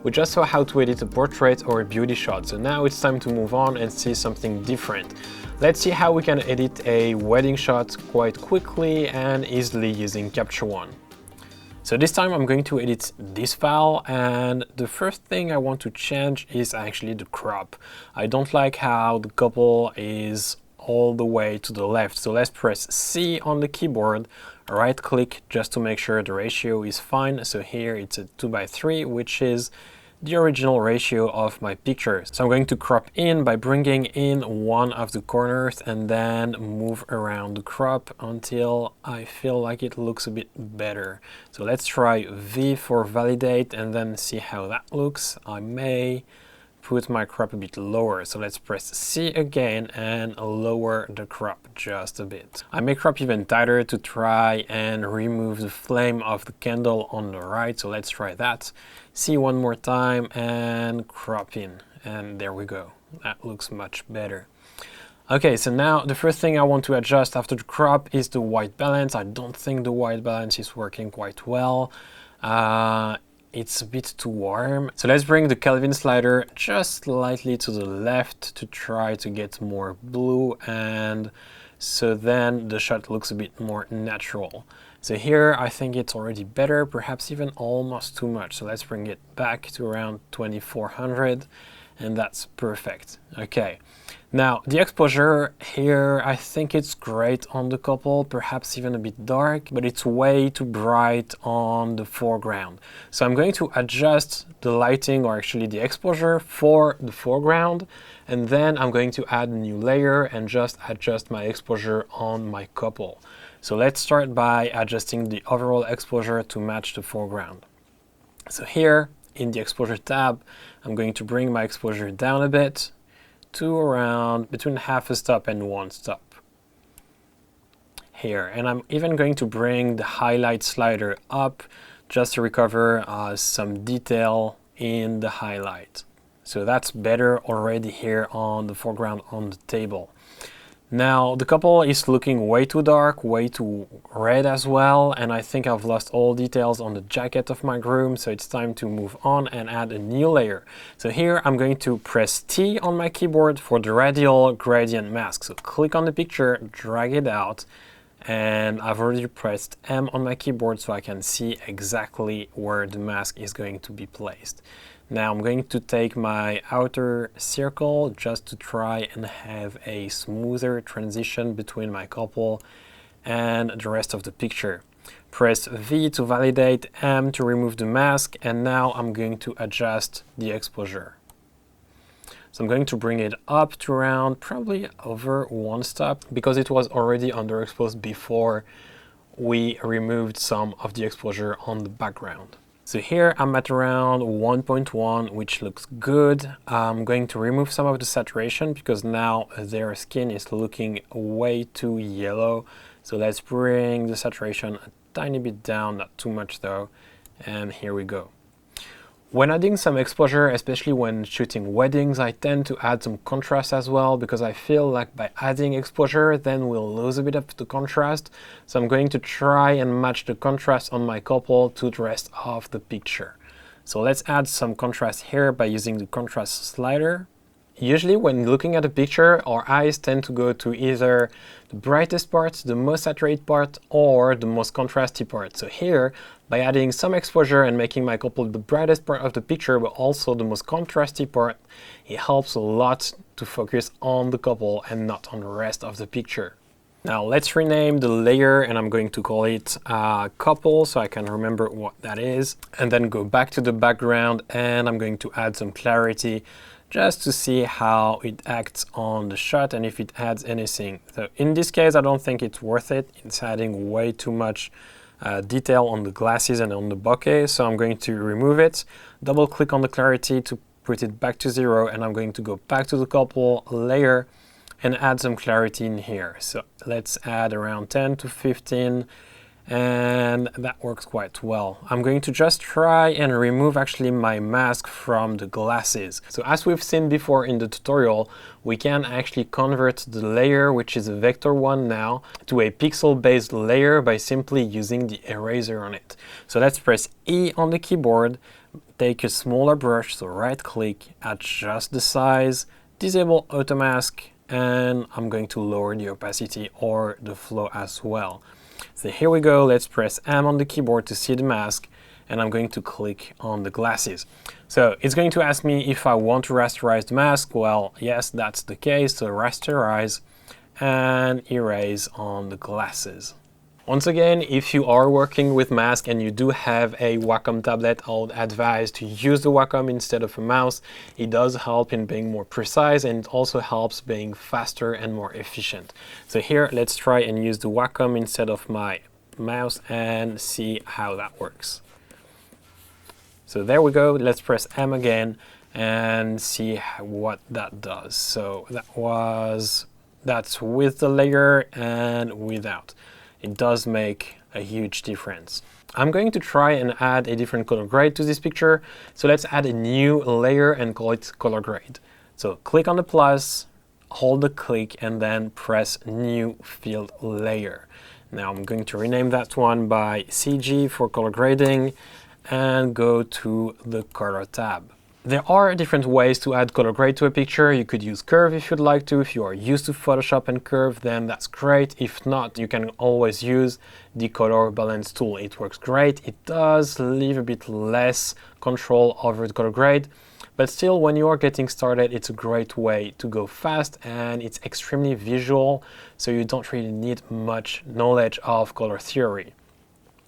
We just saw how to edit a portrait or a beauty shot, so now it's time to move on and see something different. Let's see how we can edit a wedding shot quite quickly and easily using Capture One. So this time I'm going to edit this file, and the first thing I want to change is actually the crop. I don't like how the couple is all the way to the left. So let's press C on the keyboard, right click just to make sure the ratio is fine. So here it's a 2:3, which is the original ratio of my picture. So I'm going to crop in by bringing in one of the corners and then move around the crop until I feel like it looks a bit better. So let's try V for validate and then see how that looks. I may put my crop a bit lower. So let's press C again and lower the crop just a bit. I may crop even tighter to try and remove the flame of the candle on the right. So let's try that. C one more time and crop in. And there we go. That looks much better. Okay, so now the first thing I want to adjust after the crop is the white balance. I don't think the white balance is working quite well. It's a bit too warm. So let's bring the Kelvin slider just slightly to the left to try to get more blue, and so then the shot looks a bit more natural. So here I think it's already better, perhaps even almost too much. So let's bring it back to around 2400 and that's perfect. Okay. Now, the exposure here, I think it's great on the couple, perhaps even a bit dark, but it's way too bright on the foreground. So I'm going to adjust the lighting, or actually the exposure for the foreground, and then I'm going to add a new layer and just adjust my exposure on my couple. So let's start by adjusting the overall exposure to match the foreground. So here, in the exposure tab, I'm going to bring my exposure down a bit, to around between half a stop and 1 stop here. And I'm even going to bring the highlight slider up just to recover some detail in the highlight. So that's better already here on the foreground on the table. Now the couple is looking way too dark, way too red as well, and I think I've lost all details on the jacket of my groom, so it's time to move on and add a new layer. So here I'm going to press T on my keyboard for the radial gradient mask. So click on the picture, drag it out, and I've already pressed M on my keyboard so I can see exactly where the mask is going to be placed. Now I'm going to take my outer circle just to try and have a smoother transition between my couple and the rest of the picture. Press V to validate, M to remove the mask, and now I'm going to adjust the exposure. So I'm going to bring it up to around probably over 1 stop because it was already underexposed before we removed some of the exposure on the background. So here I'm at around 1.1, which looks good. I'm going to remove some of the saturation because now their skin is looking way too yellow. So let's bring the saturation a tiny bit down, not too much though. And here we go. When adding some exposure, especially when shooting weddings, I tend to add some contrast as well because I feel like by adding exposure, then we'll lose a bit of the contrast. So I'm going to try and match the contrast on my couple to the rest of the picture. So let's add some contrast here by using the contrast slider. Usually when looking at a picture, our eyes tend to go to either the brightest part, the most saturated part, or the most contrasty part. So here, by adding some exposure and making my couple the brightest part of the picture, but also the most contrasty part, it helps a lot to focus on the couple and not on the rest of the picture. Now let's rename the layer, and I'm going to call it couple so I can remember what that is. And then go back to the background, and I'm going to add some clarity just to see how it acts on the shot and if it adds anything. So in this case, I don't think it's worth it. It's adding way too much detail on the glasses and on the bokeh, so I'm going to remove it. Double click on the clarity to put it back to 0, and I'm going to go back to the couple layer and add some clarity in here. So let's add around 10 to 15, and that works quite well. I'm going to just try and remove actually my mask from the glasses. So as we've seen before in the tutorial, we can actually convert the layer, which is a vector one now, to a pixel-based layer by simply using the eraser on it. So let's press E on the keyboard, take a smaller brush, so right click, adjust the size, disable auto mask, and I'm going to lower the opacity or the flow as well. So here we go, let's press M on the keyboard to see the mask, and I'm going to click on the glasses. So it's going to ask me if I want to rasterize the mask. Well, yes, that's the case, so rasterize and erase on the glasses. Once again, if you are working with mask and you do have a Wacom tablet, I would advise to use the Wacom instead of a mouse. It does help in being more precise, and it also helps being faster and more efficient. So here, let's try and use the Wacom instead of my mouse and see how that works. So there we go, let's press M again and see what that does. So that's with the layer and without. It does make a huge difference. I'm going to try and add a different color grade to this picture. So let's add a new layer and call it color grade. So click on the plus, hold the click, and then press new field layer. Now I'm going to rename that one by CG for color grading and go to the color tab. There are different ways to add color grade to a picture. You could use curve if you'd like to. If you are used to Photoshop and curve, then that's great. If not, you can always use the color balance tool. It works great. It does leave a bit less control over the color grade, but still, when you are getting started, it's a great way to go fast, and it's extremely visual, so you don't really need much knowledge of color theory.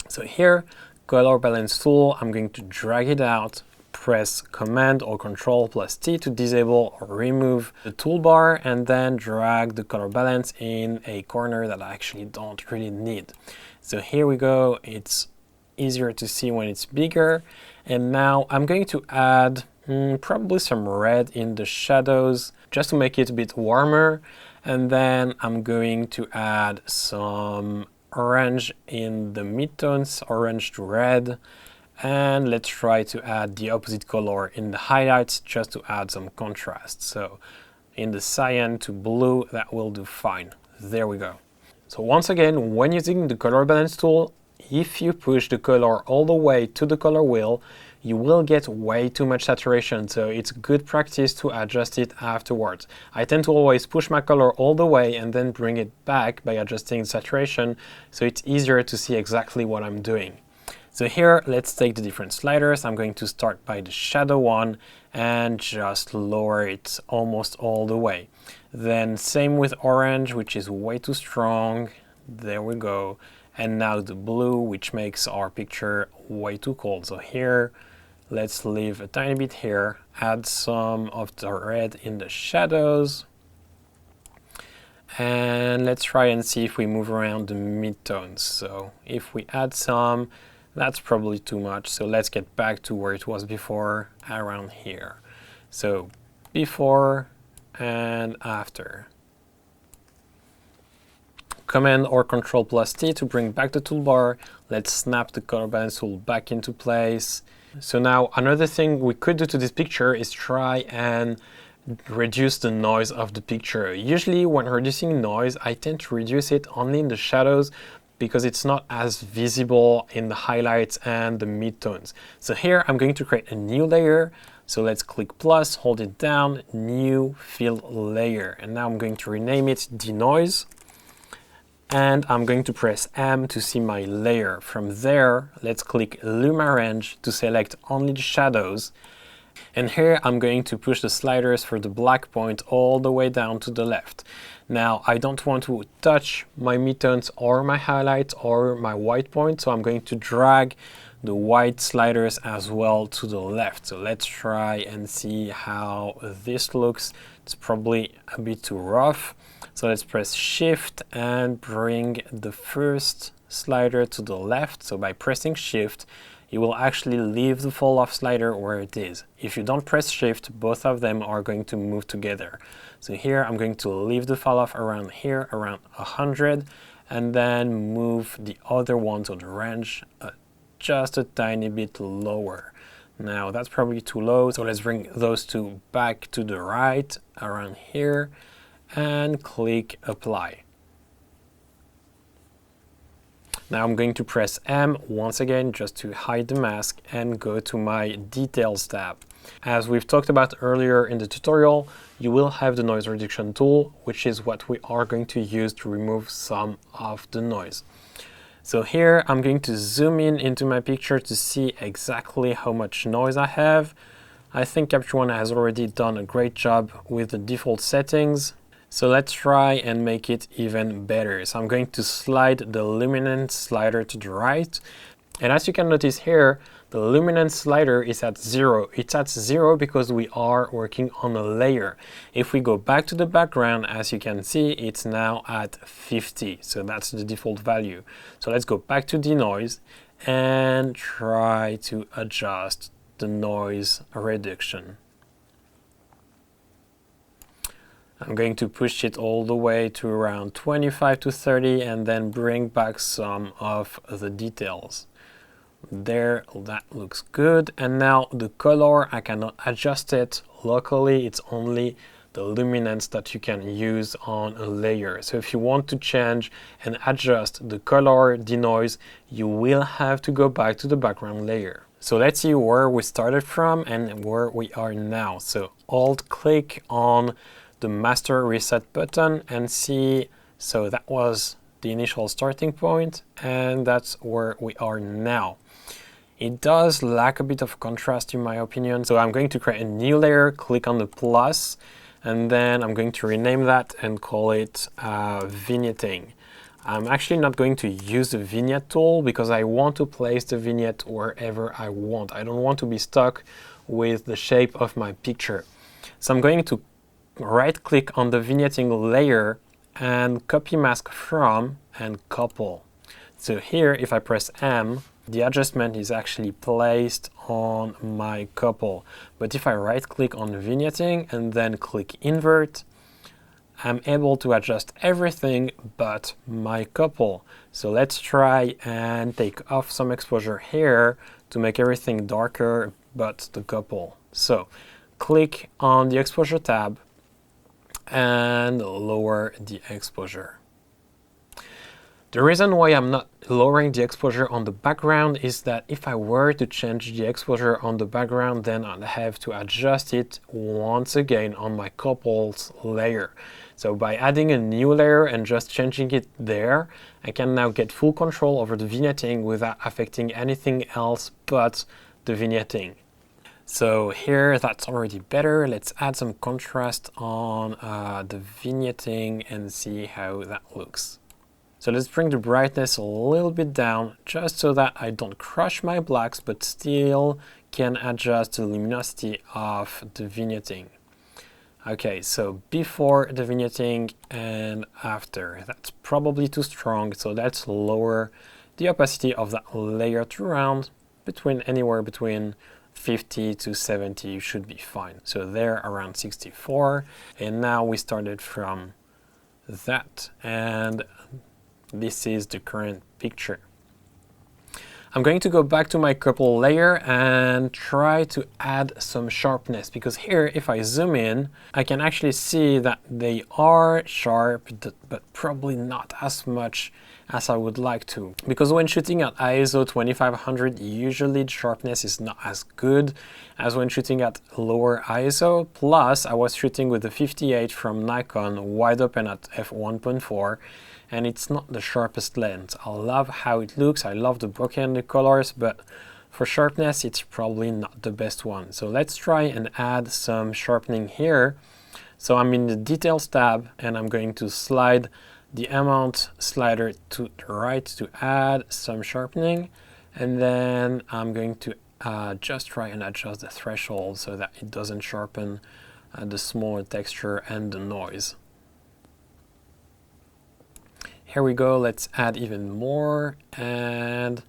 So here, color balance tool, I'm going to drag it out, press Command or Control plus T to disable or remove the toolbar, and then drag the color balance in a corner that I actually don't really need. So here we go, it's easier to see when it's bigger. And now I'm going to add probably some red in the shadows just to make it a bit warmer. And then I'm going to add some orange in the midtones, orange to red. And let's try to add the opposite color in the highlights just to add some contrast. So in the cyan to blue, that will do fine. There we go. So once again, when using the color balance tool, if you push the color all the way to the color wheel, you will get way too much saturation, so it's good practice to adjust it afterwards. I tend to always push my color all the way and then bring it back by adjusting saturation, so it's easier to see exactly what I'm doing. So here, let's take the different sliders. I'm going to start by the shadow one and just lower it almost all the way. Then same with orange, which is way too strong. There we go. And now the blue, which makes our picture way too cold. So here, let's leave a tiny bit here, add some of the red in the shadows. And let's try and see if we move around the midtones. So if we add some, that's probably too much, so let's get back to where it was before, around here. So before and after. Command or Control plus T to bring back the toolbar. Let's snap the color balance tool back into place. So now another thing we could do to this picture is try and reduce the noise of the picture. Usually when reducing noise, I tend to reduce it only in the shadows, because it's not as visible in the highlights and the midtones. So here I'm going to create a new layer. So let's click plus, hold it down, new fill layer. And now I'm going to rename it denoise. And I'm going to press M to see my layer. From there, let's click Luma Range to select only the shadows. And here I'm going to push the sliders for the black point all the way down to the left. Now I don't want to touch my midtones or my highlights or my white point, so I'm going to drag the white sliders as well to the left. So let's try and see how this looks. It's probably a bit too rough. So let's press Shift and bring the first slider to the left. So by pressing Shift, you will actually leave the fall off slider where it is. If you don't press Shift, both of them are going to move together. So here I'm going to leave the fall off around here, around 100, and then move the other one to the range just a tiny bit lower. Now that's probably too low, so let's bring those two back to the right, around here, and click Apply. Now I'm going to press M once again just to hide the mask and go to my Details tab. As we've talked about earlier in the tutorial, you will have the noise reduction tool, which is what we are going to use to remove some of the noise. So here I'm going to zoom in into my picture to see exactly how much noise I have. I think Capture One has already done a great job with the default settings. So let's try and make it even better. So I'm going to slide the luminance slider to the right. And as you can notice here, the luminance slider is at 0. It's at 0 because we are working on a layer. If we go back to the background, as you can see, it's now at 50. So that's the default value. So let's go back to denoise and try to adjust the noise reduction. I'm going to push it all the way to around 25 to 30 and then bring back some of the details. There, that looks good. And now the color, I cannot adjust it locally. It's only the luminance that you can use on a layer. So if you want to change and adjust the color, denoise, you will have to go back to the background layer. So let's see where we started from and where we are now. So Alt click on the master reset button and see, so that was the initial starting point and that's where we are now. It does lack a bit of contrast in my opinion, so I'm going to create a new layer, click on the plus, and then I'm going to rename that and call it vignetting. I'm actually not going to use the vignette tool because I want to place the vignette wherever I want. I don't want to be stuck with the shape of my picture. So I'm going to right click on the vignetting layer and copy mask from and couple. So here if I press M, the adjustment is actually placed on my couple. But if I right click on vignetting and then click invert, I'm able to adjust everything but my couple. So let's try and take off some exposure here to make everything darker but the couple. So click on the exposure tab and lower the exposure. The reason why I'm not lowering the exposure on the background is that if I were to change the exposure on the background, then I'd have to adjust it once again on my couples layer. So by adding a new layer and just changing it there, I can now get full control over the vignetting without affecting anything else but the vignetting. So here that's already better. Let's add some contrast on the vignetting and see how that looks. So let's bring the brightness a little bit down just so that I don't crush my blacks but still can adjust the luminosity of the vignetting. Okay, so before the vignetting and after, that's probably too strong, so let's lower the opacity of that layer to around anywhere between 50 to 70 should be fine. So there around 64, and now we started from that, and this is the current picture. I'm going to go back to my couple layer and try to add some sharpness, because here if I zoom in I can actually see that they are sharp but probably not as much as I would like to, because when shooting at ISO 2500 usually the sharpness is not as good as when shooting at lower ISO, plus I was shooting with the 58 from Nikon wide open at f1.4 and it's not the sharpest lens. I love how it looks, I love the bokeh and the colors, but for sharpness it's probably not the best one. So let's try and add some sharpening here. So I'm in the details tab and I'm going to slide the amount slider to the right to add some sharpening, and then I'm going to just try and adjust the threshold so that it doesn't sharpen the smaller texture and the noise. Here we go, let's add even more, and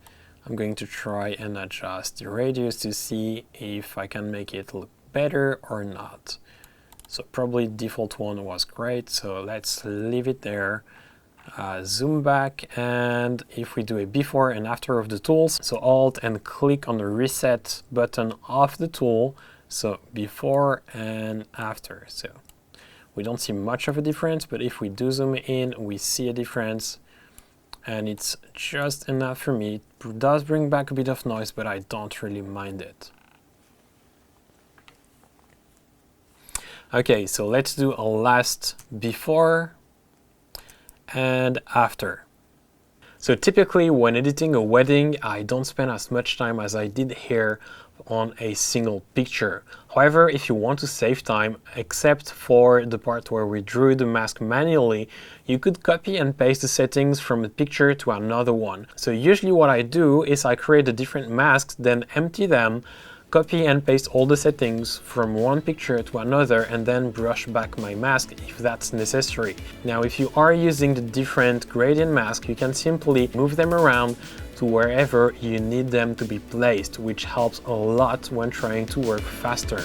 I'm going to try and adjust the radius to see if I can make it look better or not. So probably default one was great, so let's leave it there. Zoom back, and if we do a before and after of the tools, so Alt and click on the reset button of the tool, so before and after. So we don't see much of a difference, but if we do zoom in, we see a difference. and it's just enough for me. It does bring back a bit of noise, but I don't really mind it. Okay, so let's do a last before and after. So typically when editing a wedding, I don't spend as much time as I did here on a single picture. However, if you want to save time, except for the part where we drew the mask manually, you could copy and paste the settings from a picture to another one. So usually what I do is I create the different masks, then empty them, copy and paste all the settings from one picture to another, and then brush back my mask if that's necessary. Now, if you are using the different gradient masks, you can simply move them around to wherever you need them to be placed, which helps a lot when trying to work faster.